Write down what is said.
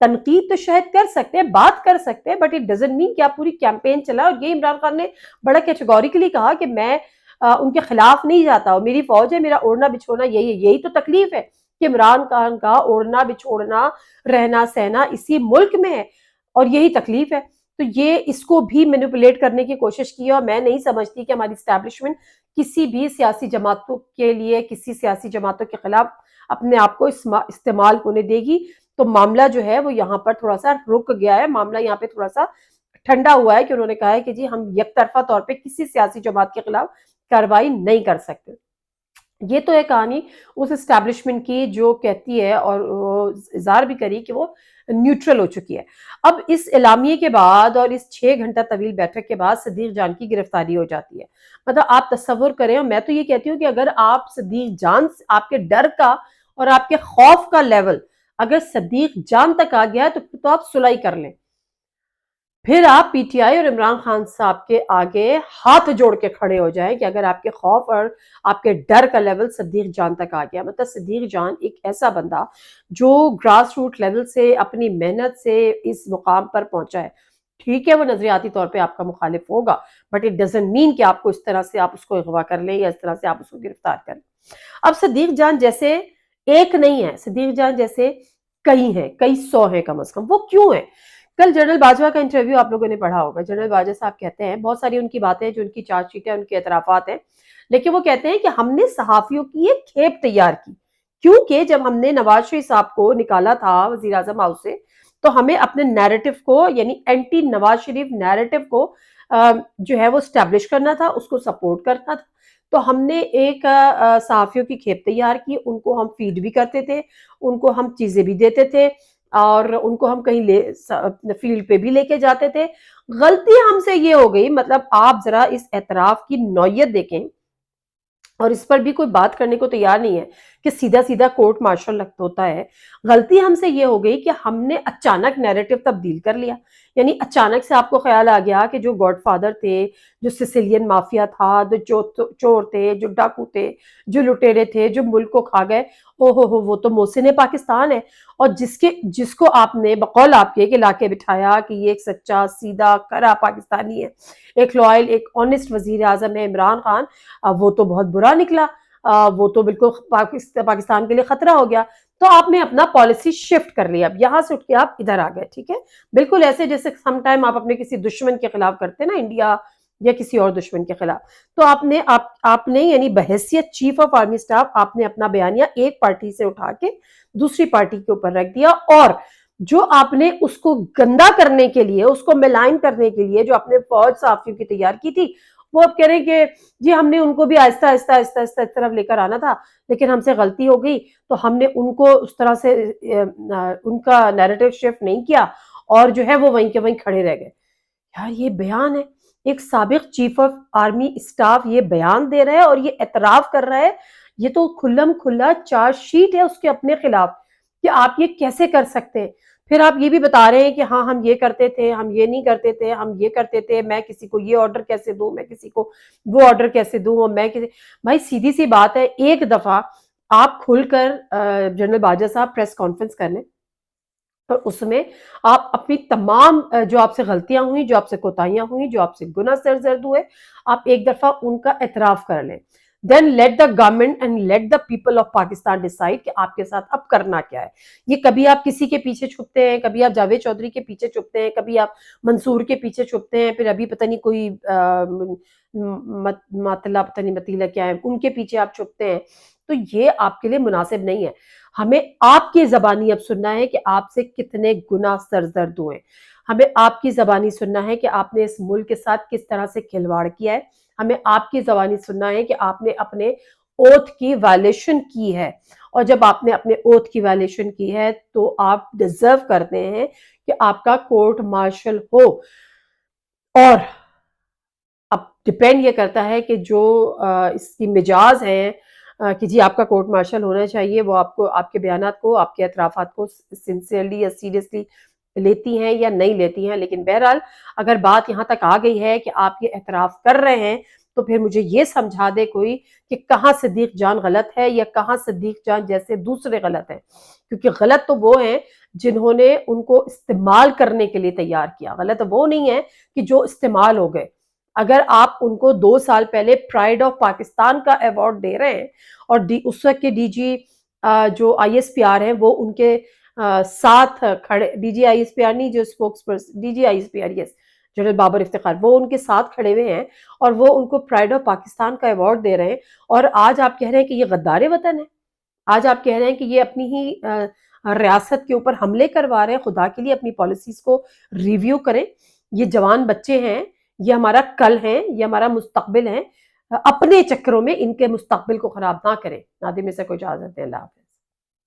تنقید تو شاید کر سکتے ہیں، بات کر سکتے ہیں، بٹ اٹ ڈزنٹ مین کہ آپ پوری کیمپین چلائیں. اور یہ عمران خان نے بڑا کیٹیگوریکلی کہا کہ میں ان کے خلاف نہیں جاتا ہوں، میری فوج ہے، میرا اوڑھنا بچھونا یہی ہے. یہی تو تکلیف ہے کہ عمران خان کا اوڑھنا بچھوڑنا رہنا سہنا اسی ملک میں ہے، اور یہی تکلیف ہے. تو یہ اس کو بھی مینیپولیٹ کرنے کی کوشش کی ہے، اور میں نہیں سمجھتی کہ ہماری اسٹیبلشمنٹ کسی بھی سیاسی جماعتوں کے لیے، کسی سیاسی جماعتوں کے خلاف اپنے آپ کو استعمال ہونے دے گی. تو معاملہ جو ہے وہ یہاں پر تھوڑا سا رک گیا ہے، معاملہ یہاں پہ تھوڑا سا ٹھنڈا ہوا ہے کہ انہوں نے کہا ہے کہ جی ہم یک طرفہ طور پہ کسی سیاسی جماعت کے خلاف کارروائی نہیں کر سکتے. یہ تو ہے کہانی اس اسٹیبلشمنٹ کی جو کہتی ہے اور اظہار بھی کری کہ وہ نیوٹرل ہو چکی ہے. اب اس اعلامیے کے بعد اور اس 6 گھنٹہ طویل بیٹھک کے بعد صدیق جان کی گرفتاری ہو جاتی ہے. مطلب آپ تصور کریں، اور میں تو یہ کہتی ہوں کہ اگر آپ صدیق جان، آپ کے ڈر کا اور آپ کے خوف کا لیول اگر صدیق جان تک آ گیا ہے تو آپ صلح کر لیں. پھر آپ پی ٹی آئی اور عمران خان صاحب کے آگے ہاتھ جوڑ کے کھڑے ہو جائیں کہ اگر آپ کے خوف اور آپ کے ڈر کا لیول صدیق جان تک آ گیا. مطلب صدیق جان ایک ایسا بندہ جو گراس روٹ لیول سے اپنی محنت سے اس مقام پر پہنچا ہے. ٹھیک ہے وہ نظریاتی طور پہ آپ کا مخالف ہوگا، بٹ اٹ ڈزنٹ مین کہ آپ کو اس طرح سے آپ اس کو اغوا کر لیں یا اس طرح سے آپ اس کو گرفتار کر لیں. اب صدیق جان جیسے ایک نہیں ہے، صدیق جان جیسے کئی ہیں، کئی سو ہیں کم از کم. وہ کیوں ہیں؟ کل جنرل باجوہ کا انٹرویو آپ لوگوں نے پڑھا ہوگا. جنرل باجوہ صاحب کہتے ہیں، بہت ساری ان کی باتیں جو ان کی چارج شیٹ ہے، ان کے اعترافات ہیں، لیکن وہ کہتے ہیں کہ ہم نے صحافیوں کی ایک کھیپ تیار کی، کیونکہ جب ہم نے نواز شریف صاحب کو نکالا تھا وزیر اعظم ہاؤس سے تو ہمیں اپنے نیریٹو کو، یعنی اینٹی نواز شریف نیریٹو کو جو ہے وہ اسٹیبلش کرنا تھا، اس کو سپورٹ کرنا تھا. تو ہم نے ایک صحافیوں کی کھیپ تیار کی، ان کو ہم فیڈ بھی کرتے تھے، ان کو ہم چیزیں بھی دیتے تھے، اور ان کو ہم کہیں فیلڈ پہ بھی لے کے جاتے تھے. غلطی ہم سے یہ ہو گئی، مطلب آپ ذرا اس اعتراف کی نوعیت دیکھیں، اور اس پر بھی کوئی بات کرنے کو تیار نہیں ہے کہ سیدھا سیدھا کورٹ مارشل ہوتا ہے. غلطی ہم سے یہ ہو گئی کہ ہم نے اچانک نیریٹو تبدیل کر لیا. یعنی اچانک سے آپ کو خیال آ گیا کہ جو گاڈ فادر تھے، جو سسیلین مافیا تھا، جو چور تھے، جو ڈاکو تھے، جو لٹیرے تھے، جو ملک کو کھا گئے، او ہو وہ تو محسن پاکستان ہے. اور جس کو آپ نے بقول آپ کے کہ لا کے بٹھایا کہ یہ ایک سچا سیدھا کرا پاکستانی ہے، ایک لوائل، ایک آنےسٹ وزیر اعظم ہے عمران خان، وہ تو بہت برا نکلا، وہ تو بالکل پاکستان کے لیے خطرہ ہو گیا. تو آپ نے اپنا پالیسی شفٹ کر لیا، اب یہاں سے اٹھ کے آپ ادھر آ گئے. ٹھیک ہے، بالکل ایسے جیسے سم ٹائم آپ اپنے کسی دشمن کے خلاف کرتے ہیں نا، انڈیا یا کسی اور دشمن کے خلاف. تو آپ نے یعنی بحیثیت چیف آف آرمی اسٹاف آپ نے اپنا بیانیہ ایک پارٹی سے اٹھا کے دوسری پارٹی کے اوپر رکھ دیا، اور جو آپ نے اس کو گندا کرنے کے لیے، اس کو ملائن کرنے کے لیے جو اپنے فوج صحافیوں کی تیار کی تھی، وہ اب کہہ رہے ہیں کہ جی ہم نے ان کو بھی آہستہ آہستہ آہستہ آہستہ اس طرف لے کر آنا تھا، لیکن ہم سے غلطی ہو گئی، تو ہم نے ان کو اس طرح سے ان کا نیریٹو شفٹ نہیں کیا، اور جو ہے وہ وہیں کے وہیں کھڑے رہ گئے. یار یہ بیان ہے، ایک سابق چیف آف آرمی اسٹاف یہ بیان دے رہا ہے اور یہ اعتراف کر رہا ہے. یہ تو کھلم کھلا چارج شیٹ ہے اس کے اپنے خلاف کہ آپ یہ کیسے کر سکتے ہیں. پھر آپ یہ بھی بتا رہے ہیں کہ ہاں ہم یہ کرتے تھے، ہم یہ نہیں کرتے تھے، ہم یہ کرتے تھے، میں کسی کو یہ آرڈر کیسے دوں، میں کسی کو وہ آرڈر کیسے دوں، اور میں کسی. بھائی سیدھی سی بات ہے، ایک دفعہ آپ کھل کر جنرل باجوہ صاحب پریس کانفرنس کر لیں، اور اس میں آپ اپنی تمام جو آپ سے غلطیاں ہوئیں، جو آپ سے کوتاہیاں ہوئیں، جو آپ سے گناہ سرزد ہوئے، آپ ایک دفعہ ان کا اعتراف کر لیں. Then let the government and let the people of Pakistan decide کہ آپ کے ساتھ اب کرنا کیا ہے. یہ کبھی آپ کسی کے پیچھے چھپتے ہیں، کبھی آپ جاوید چودھری کے پیچھے چھپتے ہیں، کبھی آپ منصور کے پیچھے چھپتے ہیں، پھر ابھی پتہ نہیں کوئی ماتلا پتہ نہیں متیلا کیا ہے، ان کے پیچھے آپ چھپتے ہیں. تو یہ آپ کے لیے مناسب نہیں ہے. ہمیں آپ کی زبانی اب سننا ہے کہ آپ سے کتنے گناہ سرزد ہوئے. ہمیں آپ کی زبانی سننا ہے کہ آپ نے اس ملک کے ساتھ کس طرح سے کھلواڑ کیا ہے. ہمیں آپ کی زبانی سننا ہے کہ آپ نے اپنے اوتھ کی وائلیشن کی ہے، اور جب آپ نے اپنے اوتھ کی وائلیشن کی ہے تو آپ ڈیزرو کرتے ہیں کہ آپ کا کورٹ مارشل ہو. اور اب ڈپینڈ یہ کرتا ہے کہ جو اس کی مجاز ہیں کہ جی آپ کا کورٹ مارشل ہونا چاہیے، وہ آپ کو، آپ کے بیانات کو، آپ کے اعترافات کو سنسیئرلی یا سیریسلی لیتی ہیں یا نہیں لیتی ہیں. لیکن بہرحال اگر بات یہاں تک آ گئی ہے کہ آپ یہ اعتراف کر رہے ہیں تو پھر مجھے یہ سمجھا دے کوئی کہ کہاں صدیق جان غلط ہے یا کہاں صدیق جان جیسے دوسرے غلط ہیں، کیونکہ غلط تو وہ ہیں جنہوں نے ان کو استعمال کرنے کے لیے تیار کیا، غلط وہ نہیں ہے کہ جو استعمال ہو گئے۔ اگر آپ ان کو 2 سال پہلے پرائڈ آف پاکستان کا ایوارڈ دے رہے ہیں اور اس وقت کے ڈی جی جو آئی ایس پی آر ہیں وہ ان کے ساتھ کھڑے، D G I S P R نہیں، جو spokesperson D G I S P R, yes, general Babar Iftikhar, وہ ان کے ساتھ کھڑے ہوئے ہیں اور وہ ان کو پرائڈ آف پاکستان کا ایوارڈ دے رہے ہیں، اور آج آپ کہہ رہے ہیں کہ یہ غدار وطن ہے، آج آپ کہہ رہے ہیں کہ یہ اپنی ہی ریاست کے اوپر حملے کروا رہے ہیں۔ خدا کے لیے اپنی پالیسیز کو ریویو کریں، یہ جوان بچے ہیں، یہ ہمارا کل ہیں، یہ ہمارا مستقبل ہیں، اپنے چکروں میں ان کے مستقبل کو خراب نہ کریں۔ نادر سے کوئی اجازت ہے، اللہ حافظ۔